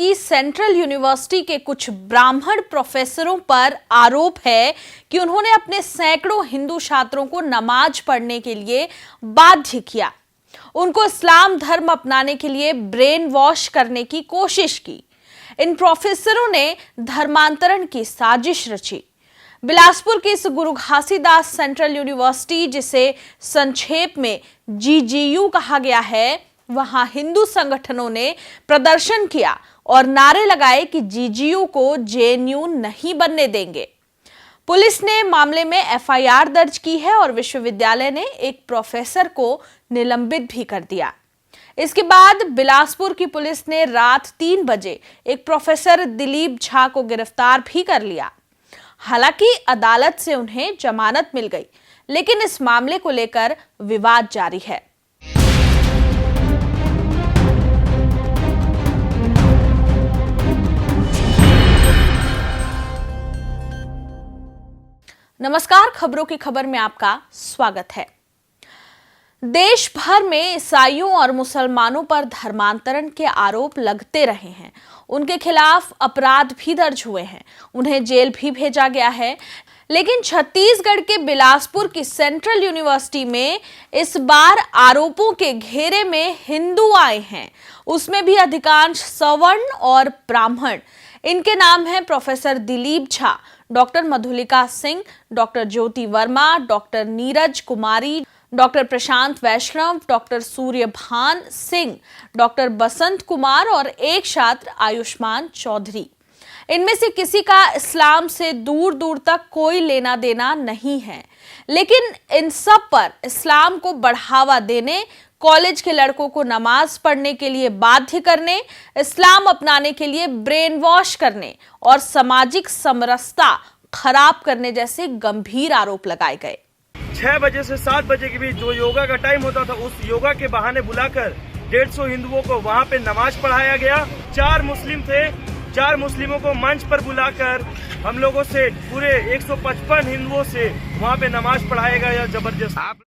की central university के कुछ ब्राह्मण प्रोफेसरों पर आरोप है कि उन्होंने अपने सैकड़ों हिंदू छात्रों को नमाज पढ़ने के लिए बाध्य किया, उनको इस्लाम धर्म अपनाने के लिए ब्रेन वॉश करने की कोशिश की। इन प्रोफेसरों ने धर्मांतरण की साजिश रची। बिलासपुर की इस गुरु घासीदास सेंट्रल यूनिवर्सिटी, जिसे संक्षेप में जीजीयू कहा गया है, वहां हिंदू संगठनों ने प्रदर्शन किया और नारे लगाए कि जीजीयू को जेएनयू नहीं बनने देंगे। पुलिस ने मामले में एफआईआर दर्ज की है और विश्वविद्यालय ने एक प्रोफेसर को निलंबित भी कर दिया। इसके बाद बिलासपुर की पुलिस ने रात 3 बजे एक प्रोफेसर दिलीप झा को गिरफ्तार भी कर लिया। हालांकि अदालत से उन्हें जमानत मिल गई, लेकिन इस मामले को लेकर विवाद जारी है। नमस्कार, खबरों की खबर में आपका स्वागत है। देश भर में ईसाइयों और मुसलमानों पर धर्मांतरण के आरोप लगते रहे हैं। उनके खिलाफ अपराध भी दर्ज हुए हैं, उन्हें जेल भी भेजा गया है। लेकिन छत्तीसगढ़ के बिलासपुर की सेंट्रल यूनिवर्सिटी में इस बार आरोपों के घेरे में हिंदू आए हैं, उसमें भी अधिकांश सवर्ण और ब्राह्मण। इनके नाम हैं professor Dilip Jha, doctor Madhulika Singh, doctor Jyoti Verma, doctor Neeraj Kumari, doctor Prashant Vaishnav, doctor Suryabhan Singh, doctor Basant Kumar और एक छात्र आयुष्मान चौधरी। इनमें से किसी का इस्लाम से दूर दूर तक कोई लेना देना नहीं है, लेकिन इन सब पर इस्लाम को बढ़ावा देने, कॉलेज के लड़कों को नमाज पढ़ने के लिए बाध्य करने, इस्लाम अपनाने के लिए ब्रेन वॉश करने और सामाजिक समरसता खराब करने जैसे गंभीर आरोप लगाए गए। 6 बजे से 7 बजे के बीच जो योगा का टाइम होता था, उस योगा के बहाने बुलाकर 150 हिंदुओं को वहां पे नमाज पढ़ाया गया। 4 मुस्लिम थे, 4 मुस्लिमों को मंच पर बुलाकर हम लोगों से पूरे 155 हिंदुओं से वहां पे नमाज पढ़ाया गया जबरदस्त।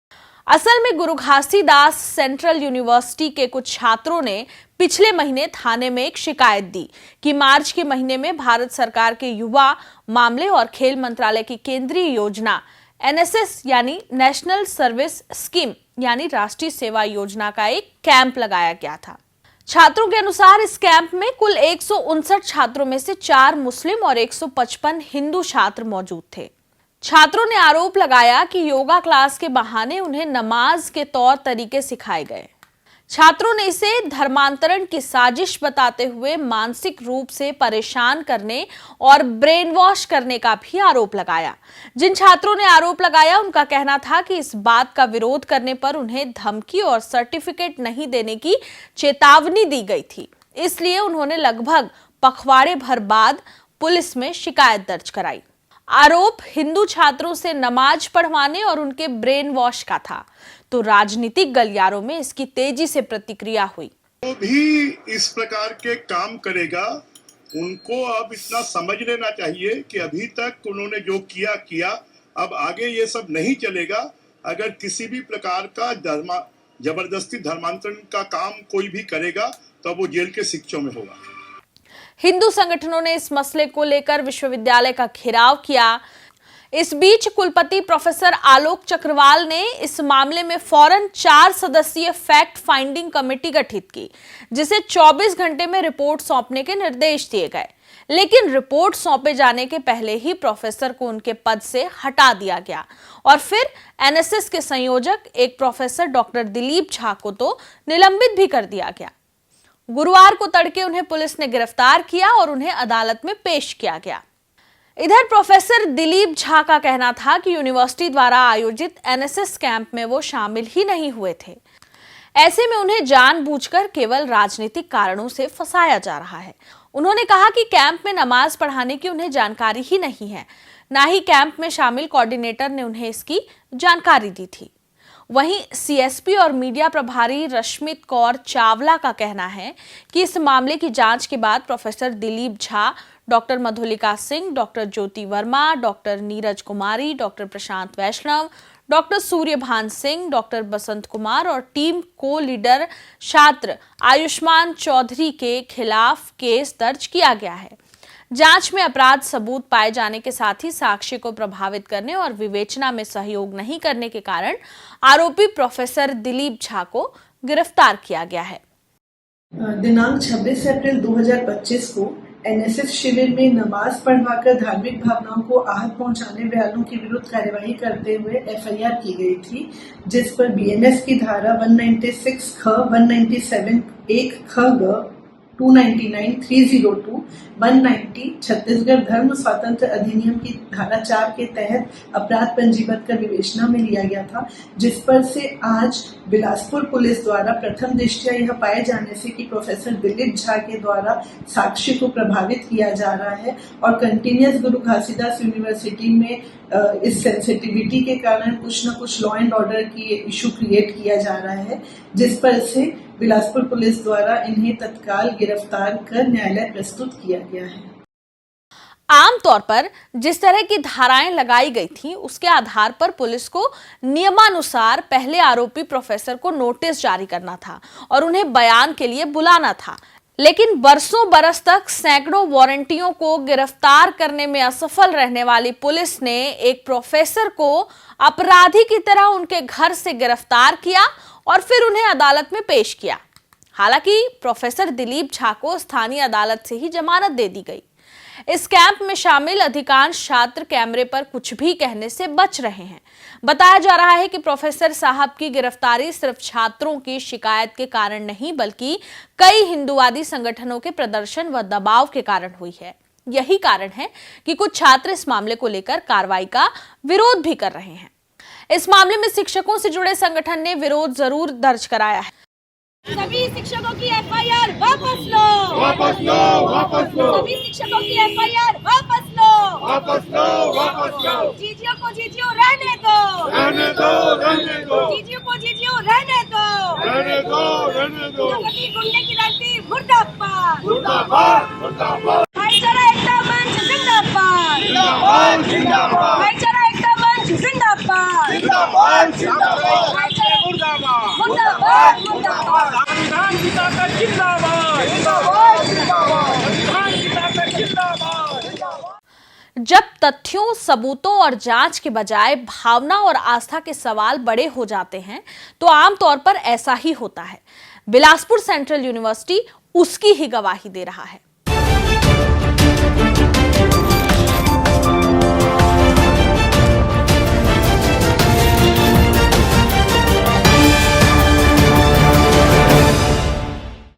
असल में गुरु घासीदास सेंट्रल यूनिवर्सिटी के कुछ छात्रों ने पिछले महीने थाने में एक शिकायत दी कि मार्च के महीने में भारत सरकार के युवा मामले और खेल मंत्रालय की केंद्रीय योजना एनएसएस यानी नेशनल सर्विस स्कीम यानी राष्ट्रीय सेवा योजना का एक कैंप लगाया गया था। छात्रों के अनुसार इस कैंप में कुल 159 छात्रों में से 4 मुस्लिम और 155 हिंदू छात्र मौजूद थे। छात्रों ने आरोप लगाया कि योगा क्लास के बहाने उन्हें नमाज के तौर तरीके सिखाए गए। छात्रों ने इसे धर्मांतरण की साजिश बताते हुए मानसिक रूप से परेशान करने और ब्रेन वॉश करने का भी आरोप लगाया। जिन छात्रों ने आरोप लगाया, उनका कहना था कि इस बात का विरोध करने पर उन्हें धमकी और सर्टिफिकेट नहीं देने की चेतावनी दी गई थी, इसलिए उन्होंने लगभग पखवाड़े भर बाद पुलिस में शिकायत दर्ज कराई। आरोप हिंदू छात्रों से नमाज पढ़वाने और उनके ब्रेन वॉश का था, तो राजनीतिक गलियारों में इसकी तेजी से प्रतिक्रिया हुई। जो भी इस प्रकार के काम करेगा, उनको अब इतना समझ लेना चाहिए कि अभी तक उन्होंने जो किया, अब आगे ये सब नहीं चलेगा। अगर किसी भी प्रकार का जबरदस्ती धर्मांतरण का काम कोई भी करेगा, तो वो जेल के शिक्षों में होगा। हिंदू संगठनों ने इस मसले को लेकर विश्वविद्यालय का घेराव किया। इस बीच कुलपति प्रोफेसर आलोक चक्रवाल ने इस मामले में फौरन 4 सदस्यीय फैक्ट फाइंडिंग कमेटी गठित की, जिसे 24 घंटे में रिपोर्ट सौंपने के निर्देश दिए गए। लेकिन रिपोर्ट सौंपे जाने के पहले ही प्रोफेसर को उनके पद से हटा दिया गया और फिर एनएसएस के संयोजक एक प्रोफेसर डॉक्टर दिलीप झा को तो निलंबित भी कर दिया गया। गुरुवार को तड़के उन्हें पुलिस ने गिरफ्तार किया और उन्हें अदालत में पेश किया गया। इधर प्रोफेसर दिलीप झा का कहना था कि यूनिवर्सिटी द्वारा आयोजित एनएसएस कैंप में वो शामिल ही नहीं हुए थे। ऐसे में उन्हें जानबूझकर केवल राजनीतिक कारणों से फंसाया जा रहा है। उन्होंने कहा कि कैंप में नमाज पढ़ाने की उन्हें जानकारी ही नहीं है, ना ही कैंप में शामिल कोऑर्डिनेटर ने उन्हें इसकी जानकारी दी थी। वहीं सीएसपी और मीडिया प्रभारी रश्मित कौर चावला का कहना है कि इस मामले की जांच के बाद professor Dilip Jha, doctor Madhulika Singh, doctor Jyoti Verma, doctor Neeraj Kumari, doctor Prashant Vaishnav, doctor Suryabhan Singh, doctor Basant Kumar और टीम को लीडर छात्र आयुष्मान चौधरी के खिलाफ केस दर्ज किया गया है। जांच में अपराध सबूत पाए जाने के साथ ही साक्ष्य को प्रभावित करने और विवेचना में सहयोग नहीं करने के कारण आरोपी प्रोफेसर दिलीप झा को गिरफ्तार किया गया है। दिनांक 26 अप्रैल 2025 को एनएसएस शिविर में नमाज पढ़वाकर धार्मिक भावनाओं को आहत पहुंचाने वालों के विरुद्ध कार्यवाही करते हुए एफआईआर की गई थी, जिस पर बीएनएस की धारा 196 ख, 197 1 ख ग, 299 302 190 छत्तीसगढ़ धर्म स्वातंत्र अधिनियम की धारा 4 के तहत अपराध पंजीबद्ध कर विवेचना में लिया गया था, जिस पर से आज बिलासपुर पुलिस द्वारा प्रथम दृष्टया यह पाए जाने से कि प्रोफेसर दिलीप झा के द्वारा साक्ष्य को प्रभावित किया जा रहा है और कंटिन्यूअस गुरु घासीदास यूनिवर्सिटी में इस सेंसिटिविटी के कारण कुछ न कुछ लॉ एंड ऑर्डर की इशू क्रिएट किया जा रहा है, जिस पर से बिलासपुर पुलिस द्वारा इन्हें तत्काल गिरफ्तार कर न्यायालय प्रस्तुत किया गया है। आमतौर पर जिस तरह की धाराएं लगाई गई थी उसके आधार पर पुलिस को नियमानुसार पहले आरोपी प्रोफेसर को नोटिस जारी करना था और उन्हें बयान के लिए बुलाना था, लेकिन बरसों बरस तक सैकड़ों वारंटियों को गिरफ्तार करने में असफल रहने वाली पुलिस ने एक प्रोफेसर को अपराधी की तरह उनके घर से गिरफ्तार किया और फिर उन्हें अदालत में पेश किया। हालांकि प्रोफेसर दिलीप झा को स्थानीय अदालत से ही जमानत दे दी गई। इस कैंप में शामिल अधिकांश छात्र कैमरे पर कुछ भी कहने से बच रहे हैं। बताया जा रहा है कि प्रोफेसर साहब की गिरफ्तारी सिर्फ छात्रों की शिकायत के कारण नहीं बल्कि कई हिंदूवादी संगठनों के प्रदर्शन व दबाव के कारण हुई है। यही कारण है कि कुछ छात्र इस मामले को लेकर कार्रवाई का विरोध भी कर रहे हैं। इस मामले में शिक्षकों से जुड़े संगठन ने विरोध जरूर दर्ज कराया है। सभी शिक्षकों की एफआईआर वापस लो, वापस लो, वापस लो। सभी शिक्षकों की एफआईआर वापस लो, वापस लो, वापस लो। जीजीओ को जीजीओ रहने दो, रहने दो, रहने दो। जीजीओ को जीजीओ रहने दो, रहने दो, रहने दो। नकली गुंडे की राजनीति मुर्दाबाद, मुर्दाबाद, मुर्दाबाद। भाईचारा एकता मंच जिंदाबाद, जिंदाबाद, जिंदाबाद। भाईचारा एकता मंच जिंदाबाद, जिंदाबाद, जिंदाबाद। भाईचारा मुर्दाबाद, मुर्दाबाद, मुर्दाबाद। संविधान की ताकत जिंदाबाद, जिंदाबाद, जिंदाबाद। संविधान की ताकत जिंदाबाद, जिंदाबाद। जब तथ्यों, सबूतों और जांच के बजाय भावना और आस्था के सवाल बड़े हो जाते हैं तो आमतौर पर ऐसा ही होता है। बिलासपुर सेंट्रल यूनिवर्सिटी उसकी ही गवाही दे रहा है।